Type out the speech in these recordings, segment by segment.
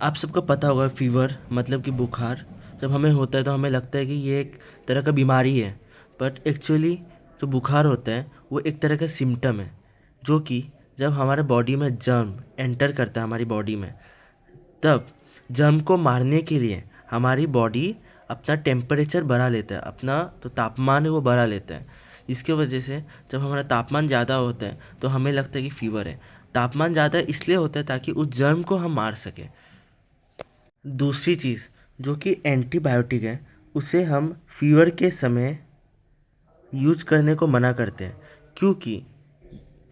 आप सबको पता होगा फ़ीवर मतलब कि बुखार जब हमें होता है तो हमें लगता है कि ये एक तरह का बीमारी है। बट एक्चुअली जो बुखार होता है वो एक तरह का सिम्टम है, जो कि जब हमारे बॉडी में जर्म एंटर करता है हमारी बॉडी में, तब जर्म को मारने के लिए हमारी बॉडी अपना टेम्परेचर बढ़ा लेता है, अपना तो तापमान है वो बढ़ा लेता है। इसके वजह से जब हमारा तापमान ज़्यादा होता है तो हमें लगता है कि फ़ीवर है। तापमान ज़्यादा इसलिए होता है ताकि उस जर्म को हम मार सकें। दूसरी चीज़ जो कि एंटीबायोटिक है, उसे हम फ़ीवर के समय यूज करने को मना करते हैं। क्योंकि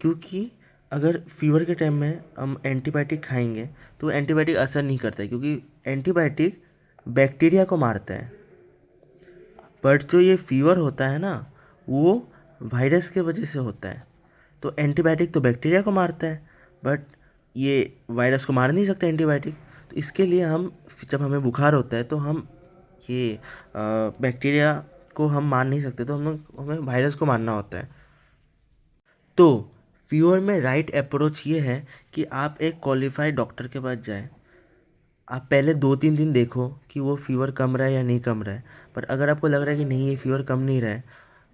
क्योंकि अगर फ़ीवर के टाइम में हम एंटीबायोटिक खाएंगे तो एंटीबायोटिक असर नहीं करता है, क्योंकि एंटीबायोटिक बैक्टीरिया को मारता है। बट जो ये फ़ीवर होता है ना, वो वायरस के वजह से होता है। तो एंटीबायोटिक तो बैक्टीरिया को मारता है, बट ये वायरस को मार नहीं सकता एंटीबायोटिक। तो इसके लिए हम जब हमें बुखार होता है तो हम ये बैक्टीरिया को हम मार नहीं सकते, तो हमें वायरस को मारना होता है। तो फीवर में राइट अप्रोच ये है कि आप एक क्वालिफाइड डॉक्टर के पास जाएं। आप पहले 2-3 दिन देखो कि वो फ़ीवर कम रहा है या नहीं कम रहा है। पर अगर आपको लग रहा है कि नहीं ये फ़ीवर कम नहीं रहा है,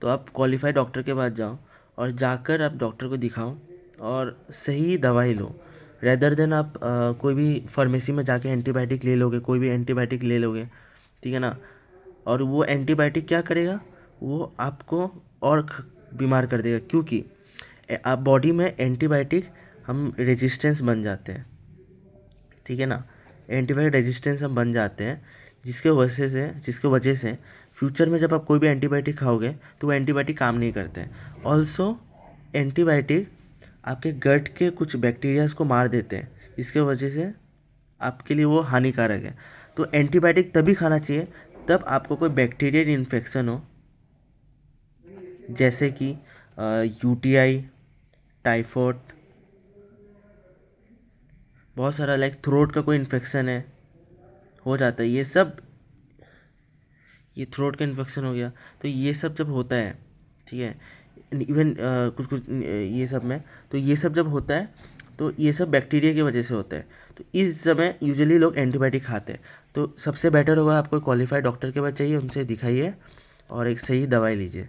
तो आप क्वालिफाइड डॉक्टर के पास जाओ और जाकर आप डॉक्टर को दिखाओ और सही दवाई लो। रेदर देन आप कोई भी फार्मेसी में जाके एंटीबायोटिक ले लोगे, कोई भी एंटीबायोटिक ले लोगे, ठीक है ना। और वो एंटीबायोटिक क्या करेगा, वो आपको और बीमार कर देगा, क्योंकि आप बॉडी में एंटीबायोटिक हम रेजिस्टेंस बन जाते हैं, ठीक है ना। एंटीबायोटिक रेजिस्टेंस हम बन जाते हैं, जिसके वजह से फ्यूचर में जब आप कोई भी एंटीबायोटिक खाओगे तो वो एंटीबायोटिक काम नहीं करते हैं। ऑल्सो एंटीबायोटिक आपके गट के कुछ बैक्टीरियाज को मार देते हैं, जिसके वजह से आपके लिए वो हानिकारक है। तो एंटीबायोटिक तभी खाना चाहिए तब आपको कोई बैक्टीरियल इन्फेक्शन हो, जैसे कि यूटीआई, टाइफॉइड, बहुत सारा लाइक थ्रोट का कोई इन्फेक्शन है, हो जाता है ये थ्रोट का इन्फेक्शन हो गया। तो ये सब जब होता है, ठीक है, इवन कुछ कुछ ये सब में, तो ये सब जब होता है तो ये सब बैक्टीरिया की वजह से होता है। तो इस समय यूजुअली लोग एंटीबायोटिक खाते हैं। तो सबसे बेटर होगा आपको क्वालिफाइड डॉक्टर के पास चाहिए, उनसे दिखाइए और एक सही दवाई लीजिए।